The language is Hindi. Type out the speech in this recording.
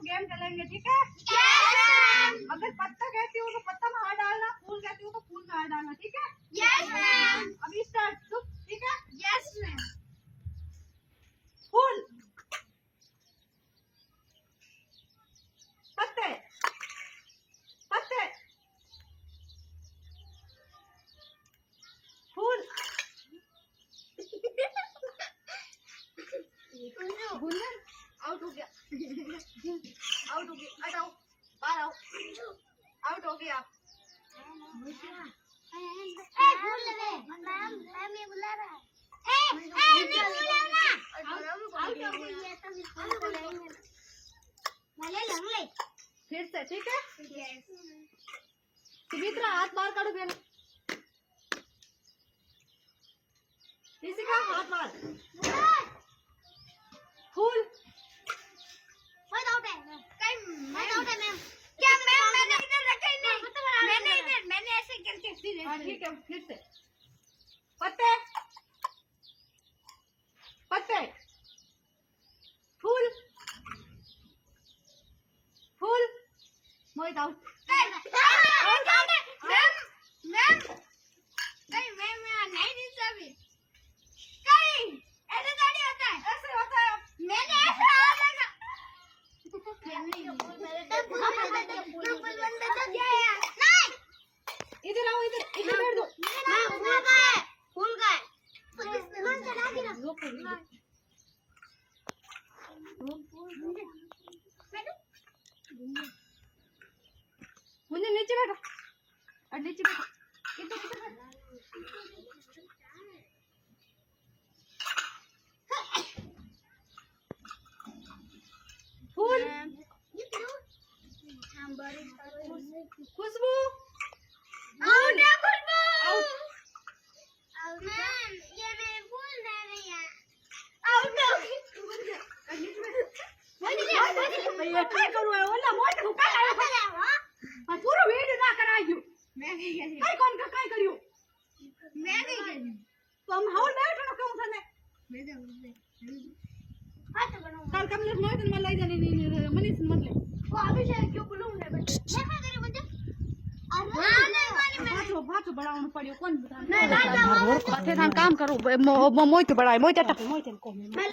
गेम खेलेंगे, ठीक है? Yes ma'am. अगर पत्ता कहती हो तो पत्ता में हाथ डालना, फूल कहती हो तो फूल में हाथ डालना, ठीक है? Yes ma'am. अभी स्टार्ट, चुप, ठीक है? Yes ma'am. फूल, पत्ते, पत्ते, फूल, गुंजन आउट हो गया, आउट हो गया, हटाओ, बाहर आओ, आउट हो गया। भूल गए मैम, ये बुला रहा है। नहीं बुलाना। आउट हो गई है तो इसको लेंगे। भले लंगले। फिर से, ठीक है? यस। सुमित्रा हाथ बाहर काढो पहले, किसी का हाथ बाहर, फूल, मैं आउट है मैम। क्या मैम मैंने इधर रखा ही नहीं। मैंने ऐसे करके हाँ ठीक है, फिर से, पत्ते, पत्ते, फूल, फूल, मोहित आउट। मैम नहीं मैम नहीं दी सभी कहीं ऐसे थोड़ी होता है। ऐसे होता है, मैंने ऐसा हाथ लगा नहीं इधर आओ, इधर इधर बैठ दो। फूल का है मुझे नीचे बैठो, और नीचे बैठो, इधर इधर बैठो। फूल, खुशबू, आउट है खुशबू। आउट, मैम ये मेरे फूल रह रही है। आउट हो गई। ये काय करू है ओला मोट को काय आयो आ पूरा वीडियो ना करायो मैं नहीं करी। काय कोन का काय करियो मैं नहीं करी। तो हम हाउल बैठो न क्यों थाने मैं तो हाथ बनाऊं। काल कमलेश मोहित ने लई जाने नहीं मनीष ने मत ले वो अभी से क्यों बोलूं मैं बेटा। मैं क्या करी मुझे? अरे नहीं वाली मैं भातो बढ़ाउनु पर्यो कोन बता मैं लाइट काम करू मोहित बढ़ाए मोहित को मैं